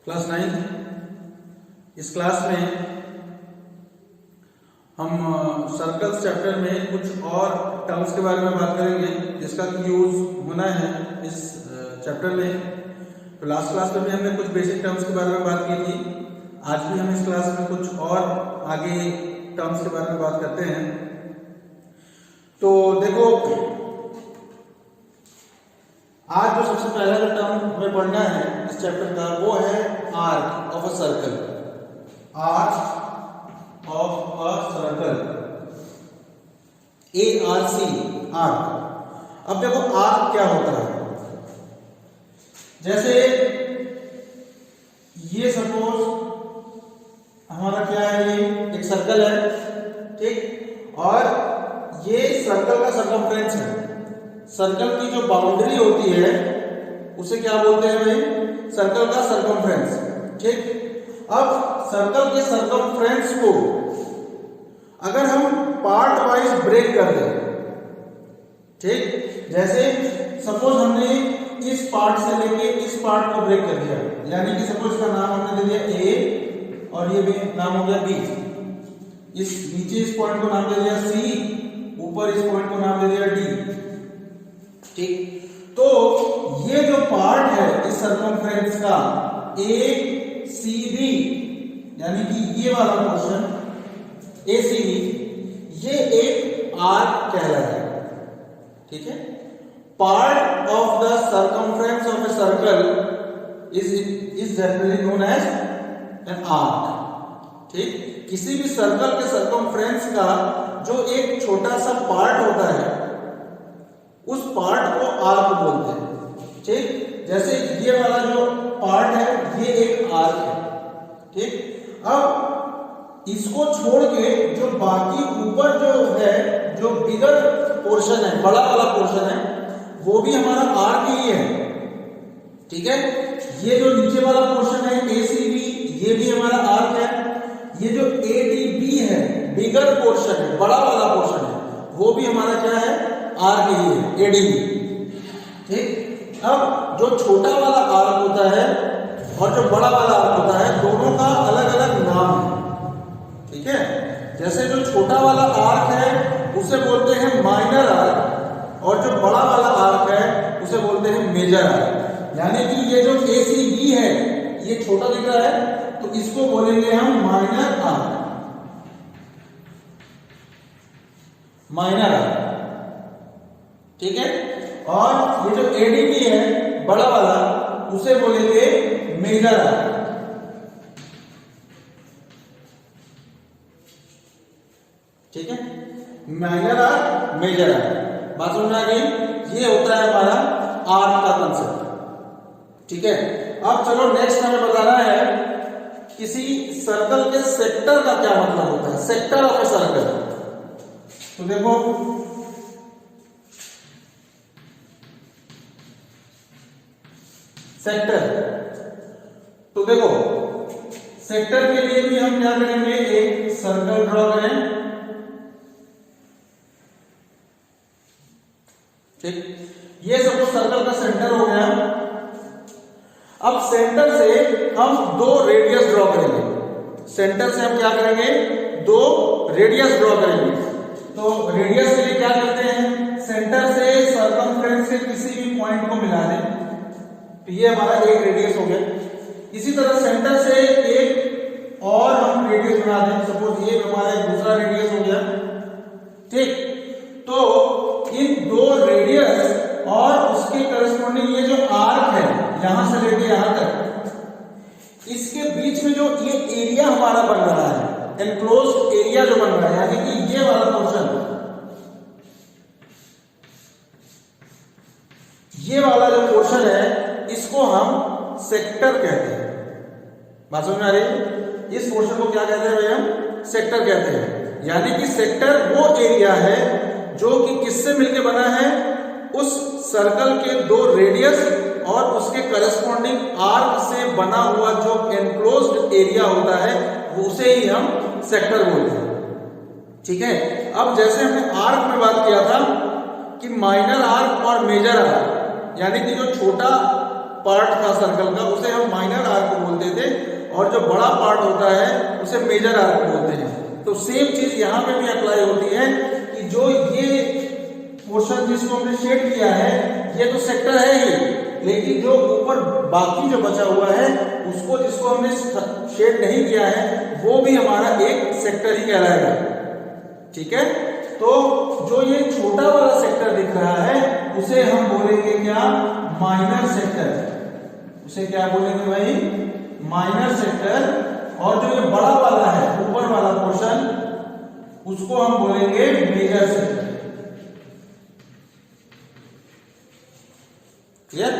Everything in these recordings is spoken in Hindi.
क्लास 9। इस क्लास में हम सर्कल्स चैप्टर में कुछ और टर्म्स के बारे में बात करेंगे जिसका यूज होना है इस चैप्टर में। तो लास्ट क्लास में भी हमने कुछ बेसिक टर्म्स के बारे में बात की थी। आज भी हम इस क्लास में कुछ और आगे टर्म्स के बारे में बात करते हैं। तो देखो, आज जो सबसे पहला जो टर्म हमें पढ़ना है इस चैप्टर का वो है arc of a circle. Arc of a circle, ARC, arc. अब देखो आर्क क्या होता है। जैसे ये सपोज हमारा क्या है, ये एक सर्कल है, ठीक, और ये सर्कल का सरकमफ्रेंस है। सर्कल की जो बाउंड्री होती है उसे क्या बोलते हैं भाई? सर्कल का सरकमफ्रेंस, ठीक। अब सर्कल के सरकमफ्रेंस को अगर हम पार्ट वाइज ब्रेक कर दें, ठीक, जैसे सपोज हमने इस पार्ट से लेके इस पार्ट को ब्रेक कर दिया, यानी कि सपोज इसका नाम हमने दे दिया A और ये भी नाम हो गया B। इस नीचे इस पॉइंट को नाम दे दिया C, ऊपर इस पॉइंट को नाम दे दिया D, ठीक। तो ये जो पार्ट है इस सरकमफ्रेंस का ACB, यानी कि ये वाला पोर्शन ACB, ये एक आर्क कहलाएगा, ठीक है। Part of the circumference of a circle is generally known as an arc, ठीक। किसी भी सर्कल के सरकमफ्रेंस का जो एक छोटा सा पार्ट होता है उस पार्ट को आर्क बोलते हैं, ठीक। जैसे ये वाला जो पार्ट है ये एक आर्क है, ठीक। अब इसको छोड़ के जो बाकी ऊपर जो है, जो बिगर पोर्शन है, बड़ा वाला पोर्शन है, वो भी हमारा आर्क ही है, ठीक है। ये जो नीचे वाला पोर्शन है ACB, ये भी हमारा आर्क है। ये जो ADB है, बिगर पोर्शन है, बड़ा वाला पोर्शन है, वो भी हमारा क्या है? आर्क ही है, ADB, ठीक। अब जो छोटा वाला आर्क होता है और जो बड़ा वाला आर्क होता है, दोनों का अलग अलग नाम है, ठीक है। जैसे जो छोटा वाला आर्क है उसे बोलते हैं माइनर आर्क, और जो बड़ा वाला आर्क है उसे बोलते हैं मेजर आर्क। यानी कि ये जो ACB है ये छोटा दिख रहा है, तो इसको बोलेंगे हम माइनर आर्क, माइनर आर्क, ठीक है। और ये जो ADB है बड़ा वाला, उसे बोलेंगे मेजर आर्क, ठीक है। माइनर आर्क, मेजर आर्क, बात समझ आ गई? ये होता है हमारा आर्क का कंसेप्ट, ठीक है। अब चलो नेक्स्ट हमें बताना है किसी सर्कल के सेक्टर का क्या मतलब होता है, सेक्टर ऑफ ए सर्कल। तो देखो, सेक्टर, तो देखो सेक्टर के लिए भी हम क्या करेंगे, एक सर्कल ड्रॉ करें, ठीक। ये सब सर्कल का सेंटर हो गया। अब सेंटर से हम दो रेडियस ड्रॉ करेंगे। सेंटर से हम क्या करेंगे? दो रेडियस ड्रॉ करेंगे। तो रेडियस के लिए क्या करते हैं? सेंटर से सरकमफ्रेंस से किसी भी पॉइंट को मिला दें, तो ये हमारा एक रेडियस हो गया। इसी तरह सेंटर से एक और हम रेडियस बना दें, सपोज ये हमारा एक दूसरा रेडियस हो गया, ठीक। तो इन दो रेडियस और उसके करस्पॉन्डिंग ये जो आर्क है यहां से लेके यहां तक, इसके बीच में जो ये एरिया हमारा बन रहा है, एनक्लोज्ड एरिया जो बन रहा है, यानी कि ये वाला पोर्शन, ये वाला जो पोर्शन है इसको हम सेक्टर कहते हैं। बात समझ में आ रही है? इस पोर्शन को क्या कहते हैं भाई? हम सेक्टर कहते हैं। यानी कि सेक्टर वो एरिया है जो कि किससे मिलके बना है? उस सर्कल के दो रेडियस और उसके करस्पॉन्डिंग आर्क से बना हुआ जो एनक्लोज्ड एरिया होता है, वो उसे ही हम सेक्टर बोलते हैं, ठीक है। अब जैसे हमने आर्क में बात किया था कि माइनर आर्क और मेजर आर्क, यानी कि जो छोटा पार्ट था सर्कल का उसे हम माइनर आर्क बोलते थे, और जो बड़ा पार्ट होता है उसे मेजर आर्क बोलते हैं। तो सेम चीज यहाँ पे भी अप्लाई होती है कि जो ये पोर्शन जिसको हमने शेड किया है ये तो सेक्टर है ही, लेकिन जो ऊपर बाकी जो बचा हुआ है उसको जिसको हमने शेड नहीं किया है वो भी हमारा एक सेक्टर ही कहलाएगा। ठीक है, तो जो ये छोटा वाला सेक्टर दिख रहा है उसे हम बोलेंगे क्या, माइनर सेक्टर। उसे क्या बोलेंगे भाई, माइनर सेक्टर। और जो ये बड़ा वाला है ऊपर वाला पोर्शन उसको हम बोलेंगे major sector. Clear,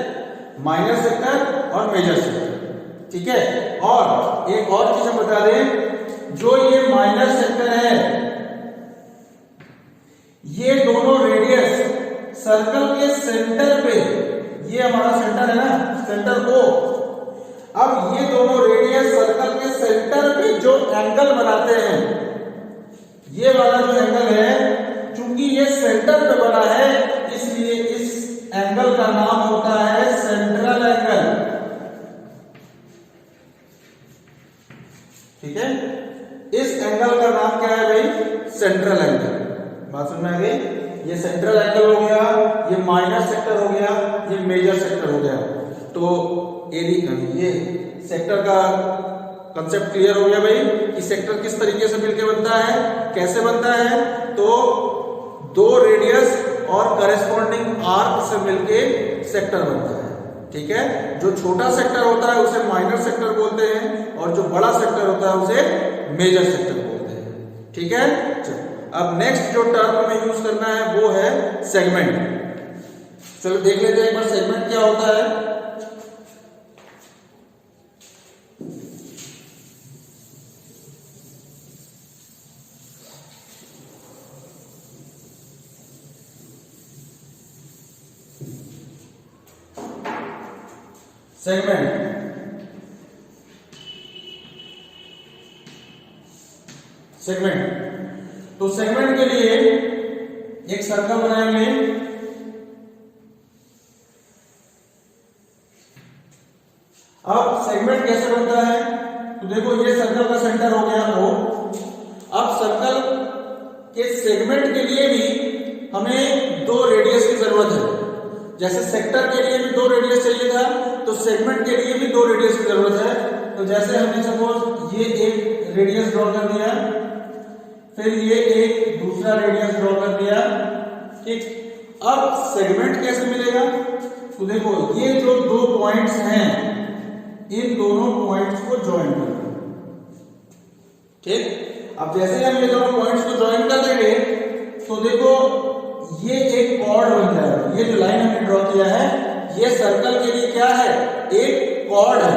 minor sector और मेजर सेक्टर। ठीक है, और एक और चीज हम बता दें, जो ये माइनर सेक्टर है ये दोनों रेडियस सर्कल के सेंटर पे, ये हमारा सेंटर है ना, सेंटर को, अब ये दोनों रेडियस सर्कल के सेंटर पे जो एंगल बनाते हैं, ये वाला जो एंगल है चूंकि ये सेंटर पे बना है इसलिए इस एंगल का नाम होता है सेंट्रल एंगल। ठीक है, इस एंगल का नाम क्या है भाई, सेंट्रल एंगल। बात समझ में आ गई, ये सेंट्रल एंगल हो गया, ये माइनर सेक्टर हो गया, ये मेजर सेक्टर हो गया। तो ये सेक्टर का कंसेप्ट क्लियर हो गया भाई कि सेक्टर किस तरीके से मिलकर बनता है, कैसे बनता है। तो दो रेडियस और करेस्पॉन्डिंग आर्क से मिलके सेक्टर बनता है। ठीक है, जो छोटा सेक्टर होता है उसे माइनर सेक्टर बोलते हैं और जो बड़ा सेक्टर होता है उसे मेजर सेक्टर बोलते हैं। ठीक है, चलो अब नेक्स्ट जो टर्म हमें यूज करना है वो है सेगमेंट। चलो देख लेते हैं एक बार सेगमेंट क्या होता है। सेगमेंट तो सेगमेंट के लिए एक सर्कल बनाएंगे। अब सेगमेंट कैसे बनता है, तो देखो ये सर्कल का सेंटर हो गया O। अब सर्कल के सेगमेंट के लिए भी हमें दो रेडियस की जरूरत है। जैसे सेक्टर के लिए भी दो रेडियस चाहिए था, तो सेगमेंट के लिए भी दो रेडियस की जरूरत है। तो जैसे हमने सपोज ये एक रेडियस ड्रॉ कर दिया, फिर ये एक दूसरा रेडियस ड्रॉ कर दिया। ठीक, अब सेगमेंट कैसे मिलेगा, तो देखो ये जो दो पॉइंट्स हैं इन दोनों पॉइंट्स को ज्वाइन कर दो। ठीक, अब जैसे हम ये दोनों पॉइंट्स को ज्वाइन कर देंगे तो देखो ये एक कॉर्ड बन जाएगा। ये जो लाइन हमने ड्रॉ किया है ये सर्कल के लिए क्या है, एक कॉर्ड है।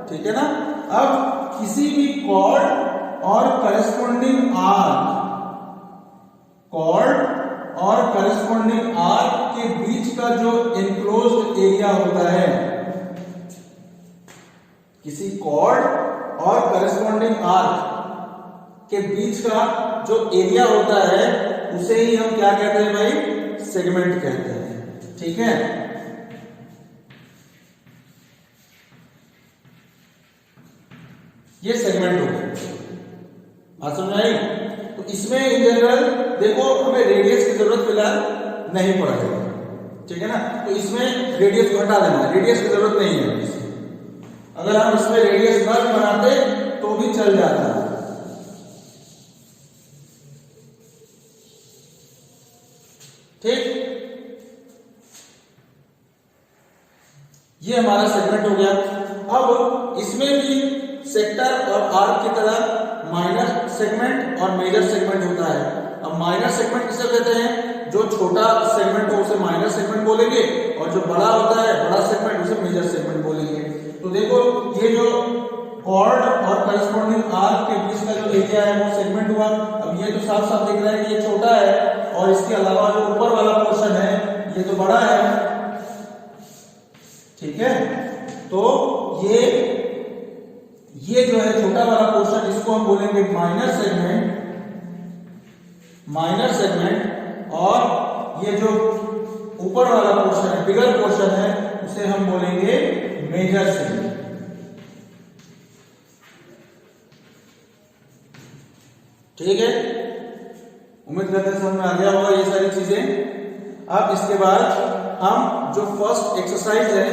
ठीक है ना, अब किसी भी कॉर्ड और करस्पॉन्डिंग आर्क, कॉर्ड और करस्पॉन्डिंग आर्क के बीच का जो एनक्लोज्ड एरिया होता है, किसी कॉर्ड और करस्पॉन्डिंग आर्क के बीच का जो एरिया होता है उसे ही हम क्या कहते हैं भाई, सेगमेंट कहते हैं। ठीक है, ये सेगमेंट हो गया। बात समझ आई। तो इसमें इन जनरल देखो हमें रेडियस की जरूरत फिलहाल नहीं पड़ेगी। ठीक है ना, तो इसमें रेडियस को हटा देना है, रेडियस की जरूरत नहीं है। अगर हम इसमें रेडियस न बनाते तो भी चल जाता है। ठीक, ये हमारा सेगमेंट हो गया। अब इसमें भी सेक्टर और आर्क की तरह माइनर सेगमेंट और मेजर सेगमेंट होता है। अब माइनर सेगमेंट किसे कहते हैं, जो छोटा सेगमेंट हो उसे माइनर सेगमेंट बोलेंगे और जो बड़ा होता है बड़ा सेगमेंट उसे मेजर सेगमेंट बोलेंगे। तो देखो ये जो कॉर्ड और करस्पॉन्डिंग आर्क के बीच का जो एरिया है वो सेगमेंट हुआ। अब ये तो साफ साफ दिख रहा है कि ये छोटा है और इसके अलावा जो ऊपर वाला पोर्शन है ये तो बड़ा है। ठीक है, तो ये जो है छोटा वाला पोर्शन इसको हम बोलेंगे माइनर सेगमेंट, माइनर सेगमेंट, और ये जो ऊपर वाला पोर्शन है बिगर पोर्शन है उसे इसे हम बोलेंगे मेजर सेल। ठीक है, उम्मीद करते हैं समझ में आ गया होगा ये सारी चीजें। अब इसके बाद हम जो फर्स्ट एक्सरसाइज है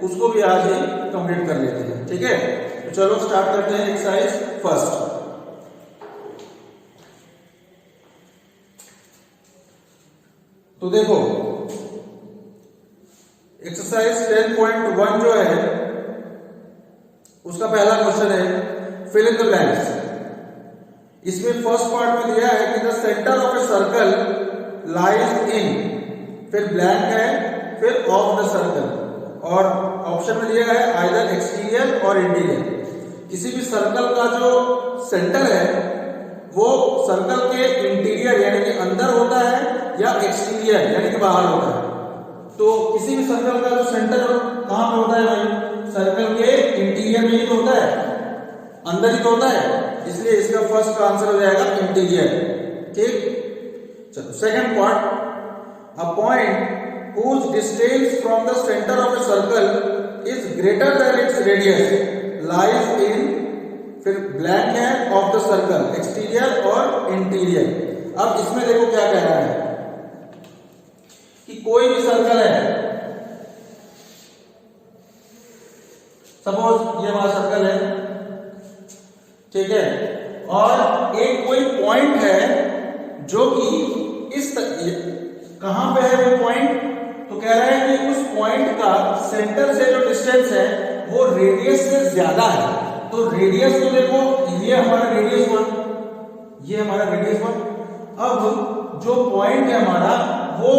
उसको भी आज ही कंप्लीट कर लेते हैं। ठीक है, तो चलो स्टार्ट करते हैं एक्सरसाइज फर्स्ट। तो देखो एक्सरसाइज 10.1 जो है उसका पहला क्वेश्चन है फिल इन द ब्लैंक्स। इसमें फर्स्ट पार्ट में दिया है कि the centre of a circle lies in, फिर ब्लैंक है, फिर ऑफ द सर्कल, और ऑप्शन में दिया है आइदर एक्सटीरियर और इंटीरियर। किसी भी सर्कल का जो सेंटर है वो सर्कल के इंटीरियर यानी कि अंदर होता है या एक्सटीरियर यानी कि बाहर होता है। तो किसी भी सर्कल का जो सेंटर कहां पे होता है भाई? सर्कल के इंटीरियर में ही तो होता है, अंदर ही तो होता है, इसलिए इसका फर्स्ट का आंसर हो जाएगा इंटीरियर। ठीक, चलो second part, a point whose distance from the center of a circle is greater than its radius lies in, फिर ब्लैंक है, ऑफ द सर्कल, एक्सटीरियर और इंटीरियर। अब इसमें देखो क्या कह रहा है कि कोई भी सर्कल है, सपोज ये हमारा सर्कल है, ठीक है, और एक कोई पॉइंट है जो कि इस कहां पे है वो पॉइंट? तो कह रहा है कि उस पॉइंट का सेंटर से जो डिस्टेंस है वो रेडियस से ज्यादा है। तो रेडियस तो देखो ये हमारा रेडियस 1, ये हमारा रेडियस 1। अब जो पॉइंट है हमारा वो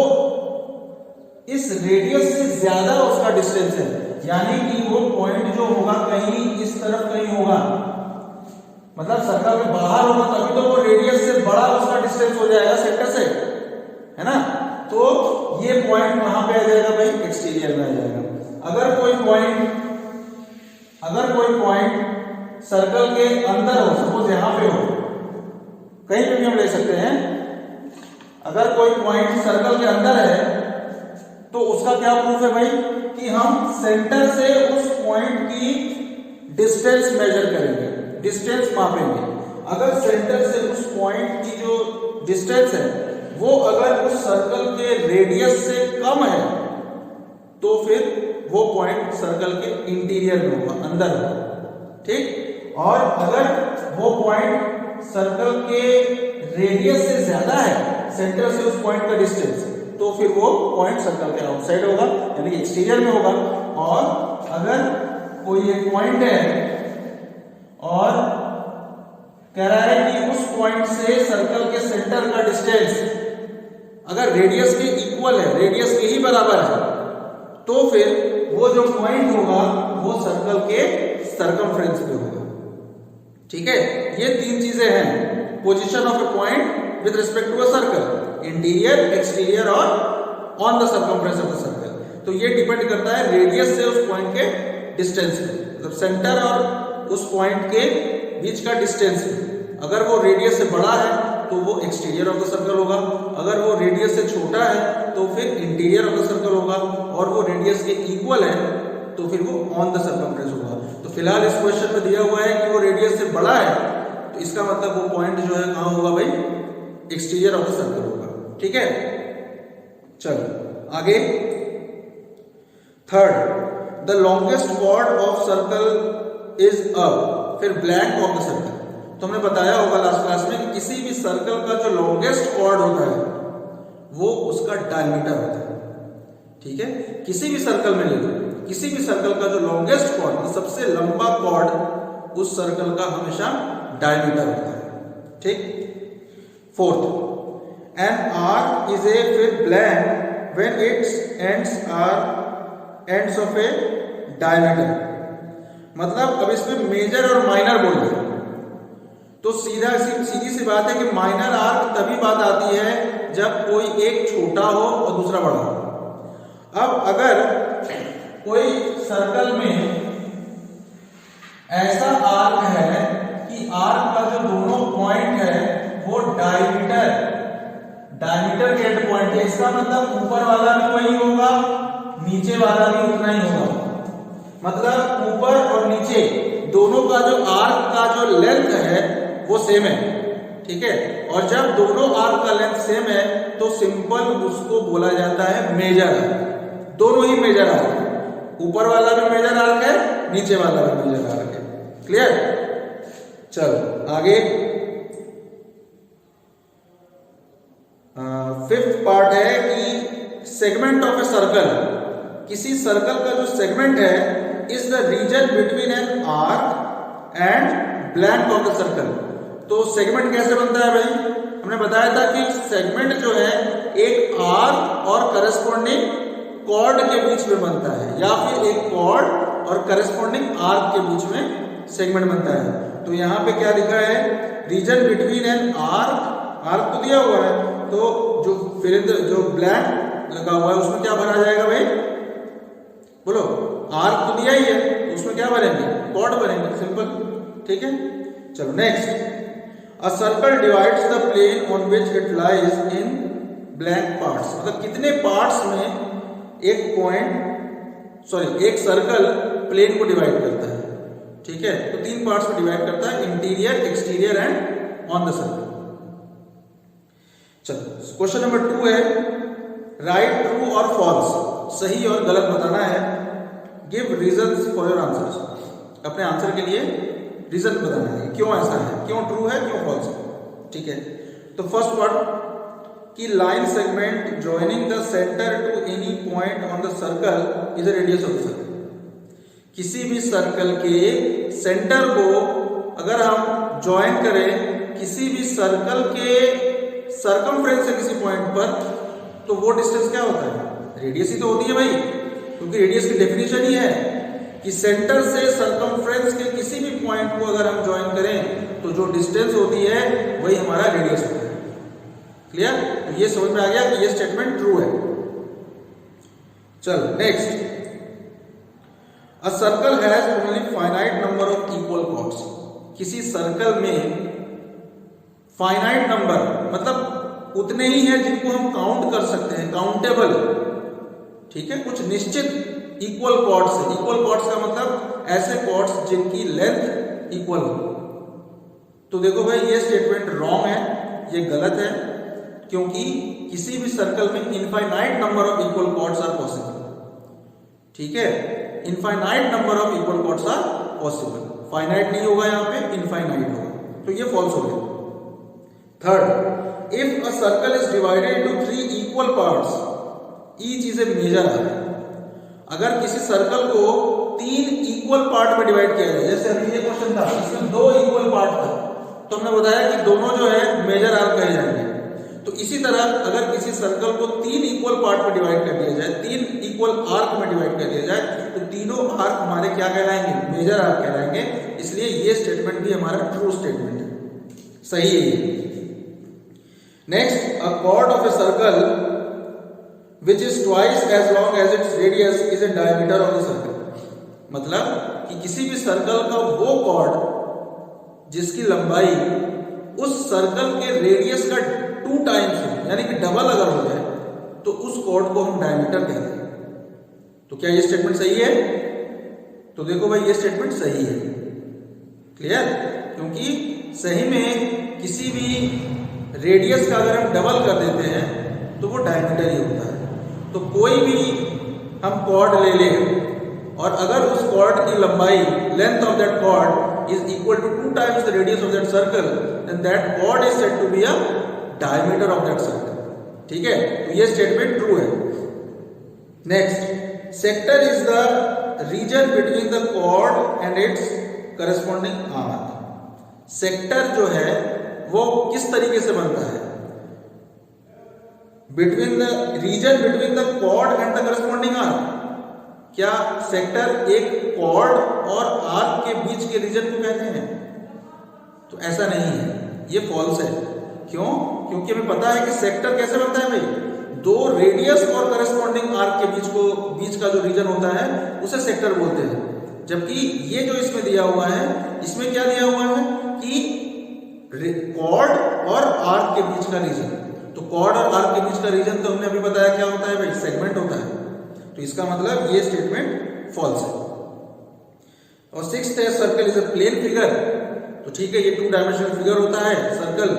इस रेडियस से ज्यादा उसका डिस्टेंस है, यानी कि वो पॉइंट जो होगा कहीं इस तरफ कहीं होगा, मतलब सर्कल के बाहर होगा, तभी तो वो रेडियस से बड़ा उसका डिस्टेंस हो जाएगा सेंटर से, है ना। तो ये पॉइंट कहां पे आ जाएगा भाई? एक्सटीरियर में आ जाएगा। अगर कोई पॉइंट सर्कल के अंदर हो, सपोज यहां पे हो, कहीं पे भी हम ले सकते हैं, अगर कोई पॉइंट सर्कल के अंदर है तो उसका क्या प्रूफ है भाई? कि हम सेंटर से उस पॉइंट की डिस्टेंस मेजर करेंगे, डिस्टेंस मापेंगे। अगर सेंटर से उस पॉइंट की जो डिस्टेंस है वो अगर उस सर्कल के रेडियस से कम है तो फिर वो पॉइंट सर्कल के इंटीरियर में होगा, अंदर होगा। ठीक, और अगर वो पॉइंट सर्कल के रेडियस से ज्यादा है, सेंटर से उस पॉइंट का डिस्टेंस, तो फिर वो पॉइंट सर्कल के आउटसाइड होगा यानी कि एक्सटीरियर में होगा। और अगर कोई एक पॉइंट है और कह रहा है कि उस पॉइंट से सर्कल के सेंटर का डिस्टेंस अगर रेडियस के इक्वल है, रेडियस के ही बराबर है, तो फिर वो जो पॉइंट होगा वो सर्कल के सर्कमफ्रेंस पे होगा। ठीक है, ये तीन चीजें हैं, position of a point with respect to a circle, interior, exterior और on the circumference of the circle. तो ये डिपेंड करता है रेडियस से उस पॉइंट के डिस्टेंस पे, मतलब सेंटर और उस पॉइंट के बीच का डिस्टेंस। अगर वो रेडियस से बड़ा है तो वो एक्सटीरियर ऑफ द सर्कल होगा, अगर वो रेडियस से छोटा है तो फिर इंटीरियर ऑफ द सर्कल होगा, और वो रेडियस के इक्वल है तो फिर वो ऑन द सर्कमफ्रेंस होगा। तो फिलहाल इस क्वेश्चन में दिया हुआ है कि वो रेडियस से बड़ा है, तो इसका मतलब वो पॉइंट जो है कहां होगा भाई? एक्सटीरियर ऑफ द सर्कल होगा। ठीक है, चलो आगे। Third, the longest chord of circle is अ, फिर ब्लैंक ऑफ द सर्कल। तो हमने बताया होगा लास्ट क्लास में कि किसी भी सर्कल का जो लॉन्गेस्ट कॉर्ड होता है वो उसका डायमीटर होता है। ठीक है, किसी भी सर्कल में ले लो, किसी भी सर्कल का जो लॉन्गेस्ट कॉर्ड, सबसे लंबा कॉर्ड, उस सर्कल का हमेशा डायमीटर होता है। ठीक, fourth, an arc is a फिर blank when its ends are ends of a diameter. मतलब अब इसमें मेजर और माइनर बोल रहे, तो सीधी सी बात है कि माइनर आर्क तभी बात आती है जब कोई एक छोटा हो और दूसरा बड़ा हो। अब अगर कोई सर्कल में ऐसा आर्क है कि आर्क का जो दोनों पॉइंट है वो डायमीटर के एंड पॉइंट है, इसका मतलब ऊपर वाला भी वही होगा, नीचे वाला भी उतना ही होगा। मतलब ऊपर और नीचे दोनों का जो आर्क का जो लेंथ है वो सेम है, ठीक है। और जब दोनों आर्क का लेंथ सेम है तो सिंपल उसको बोला जाता है मेजर आर्क। दोनों ही मेजर आर्क है, ऊपर वाला भी मेजर आर्क है, नीचे वाला भी मेजर आर्क है। क्लियर? चलो आगे। फिफ्थ पार्ट है कि सेगमेंट ऑफ ए सर्कल। किसी सर्कल का जो सेगमेंट है is the region between an arc and blank of the circle. तो सेगमेंट कैसे बनता है भाई? हमने बताया था कि सेगमेंट जो है एक आर्क और करस्पॉन्डिंग कॉर्ड के बीच में बनता है, या फिर एक कॉर्ड और करस्पॉन्डिंग आर्क के बीच में सेगमेंट बनता है। तो यहाँ पे क्या लिखा है? Region between an arc, arc तो दिया हुआ है, तो जो फिर जो ब्लैंक लगा हुआ है उसमें क्या भरा जाएगा भाई? बोलो, आर्क तो दिया ही है, उसमें क्या भरेंगे? कॉर्ड भरेंगे, सिंपल, ठीक है। चलो next. A circle divides the plane on which it lies in blank parts. मतलब कितने पार्ट्स में एक सर्कल प्लेन को डिवाइड करता है, ठीक है। तो 3 पार्ट्स में डिवाइड करता है, interior, exterior and on the circle. चलो क्वेश्चन नंबर 2 है, राइट ट्रू और फॉल्स, सही और गलत बताना है। Give reasons for your answers. अपने आंसर के लिए रीजन बताना है, क्यों ऐसा है, क्यों ट्रू है, क्यों फॉल्स है, ठीक है। तो फर्स्ट वर्ड कि line segment joining the centre to any point on the circle is the radius of the circle. किसी भी सर्कल के सेंटर को अगर हम ज्वाइन करें किसी भी सर्कल के सर्कमफ्रेंस से किसी पॉइंट पर, तो वो डिस्टेंस क्या होता है? रेडियस ही तो होती है भाई, क्योंकि रेडियस की डेफिनेशन ही है कि सेंटर से सर्कमफ्रेंस के किसी भी पॉइंट को अगर हम ज्वाइन करें तो जो डिस्टेंस होती है वही हमारा रेडियस होता है। क्लियर? तो ये समझ में आ गया कि ये स्टेटमेंट ट्रू है। चलो next. A circle has only finite number of equal chords. किसी सर्कल में फाइनाइट नंबर मतलब उतने ही हैं जिनको हम काउंट कर सकते हैं, काउंटेबल, ठीक है। कुछ निश्चित इक्वल कॉर्ड्स है। इक्वल कॉर्ड्स का मतलब ऐसे कॉर्ड्स जिनकी लेंथ इक्वल हो। तो देखो भाई ये स्टेटमेंट रॉन्ग है, ये गलत है, क्योंकि किसी भी सर्कल में infinite number of equal chords are possible, ठीक है। Infinite number of equal chords are possible, finite नहीं होगा, यहाँ पे इनफाइनाइट होगा, तो ये फॉल्स हो गया। Third, if a circle is divided into 3 equal parts, each is a major arc. अगर किसी सर्कल को 3 इक्वल पार्ट में डिवाइड किया जाए, जैसे अभी ये क्वेश्चन था, इसमें 2 इक्वल पार्ट था, तो हमने बताया कि दोनों जो है मेजर आर्क कहे जाएंगे। तो इसी तरह अगर किसी सर्कल को 3 इक्वल पार्ट में डिवाइड कर दिया जाए, 3 इक्वल आर्क में डिवाइड कर दिया जाए, तो तीनों आर्क हमारे क्या कहलाएंगे? मेजर आर्क कहलाएंगे। इसलिए ये स्टेटमेंट भी हमारा ट्रू स्टेटमेंट है, सही है। Next, a cord of a circle which is twice as long as its radius is a diameter of the circle। मतलब कि किसी भी सर्कल का वो कॉर्ड जिसकी लंबाई उस सर्कल के रेडियस का 2 टाइम्स हो, यानी कि डबल अगर हो जाए, तो उस कॉर्ड को हम डायमीटर कहते हैं। तो क्या ये स्टेटमेंट सही है? तो देखो भाई ये स्टेटमेंट सही है। क्लियर? क्योंकि सही में किसी भी रेडियस का अगर हम डबल कर देते हैं तो वो डायमीटर ही होता है। तो कोई भी हम कॉर्ड ले लें और अगर उस कॉर्ड की लंबाई, length of that chord is equal to 2 times the radius of that circle, then that chord is said to be a diameter of that circle, ठीक है। तो ये स्टेटमेंट ट्रू है। Next, sector is the region between the chord and its corresponding arc. Sector जो है वो किस तरीके से बनता है? Between the region between the chord and the corresponding arc. क्या सेक्टर एक कॉर्ड और आर्क के बीच के रीजन को कहते हैं? तो ऐसा नहीं है, ये फॉल्स है। क्यों? क्योंकि हमें पता है कि सेक्टर कैसे बनता है भाई, 2 रेडियस और करस्पॉन्डिंग आर्क के बीच का जो रीजन होता है उसे सेक्टर बोलते हैं। जबकि ये जो इसमें दिया हुआ है, इसमें क्या दिया हुआ है कि कॉर्ड और आर्क के बीच का रीजन। तो कॉर्ड और आर्क के बीच का रीजन तो हमने अभी बताया क्या होता है भाई, सेगमेंट होता है। तो इसका मतलब ये स्टेटमेंट फॉल्स है। और सिक्स्थ है circle is a plane figure, तो ठीक है, ये 2 डायमेंशनल फिगर होता है, circle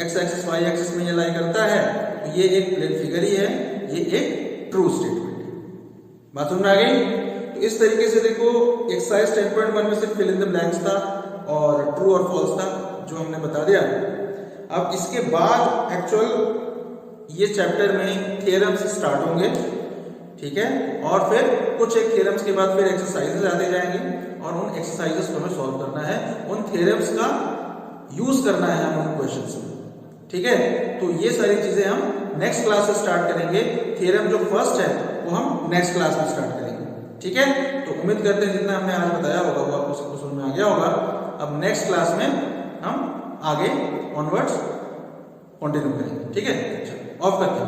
X axis Y axis में ये लाई करता है, तो ये एक प्लेन फिगर ही है, ये एक ट्रू स्टेटमेंट है। बात समझ में आ गई? तो इस तरीके से देखो एक्सरसाइज 10.1 में सिर्फ फिल इन द ब्लैंक्स था और ट्रू और फॉल्स था जो हमने बता दिया। अब इसके बाद एक्चुअल ये चैप्टर में थ्योरम्स स्टार्ट होंगे, ठीक है, और फिर कुछ एक थ्योरम्स के बाद फिर एक्सरसाइजेस आते जाएंगे और उन एक्सरसाइजेस को हमें सॉल्व करना है, उन थ्योरम्स का यूज करना है हम उन क्वेश्चंस में, ठीक है। तो ये सारी चीजें हम नेक्स्ट क्लास से स्टार्ट करेंगे। थ्योरम जो फर्स्ट है वो हम नेक्स्ट क्लास में स्टार्ट करेंगे, ठीक है। तो उम्मीद करते हैं जितना हमने आज बताया होगा वो आपको सबको समझ में आ गया होगा। अब नेक्स्ट क्लास में हम आगे ऑनवर्ड्स कंटिन्यू करेंगे, ठीक है। ऑफ करते हैं।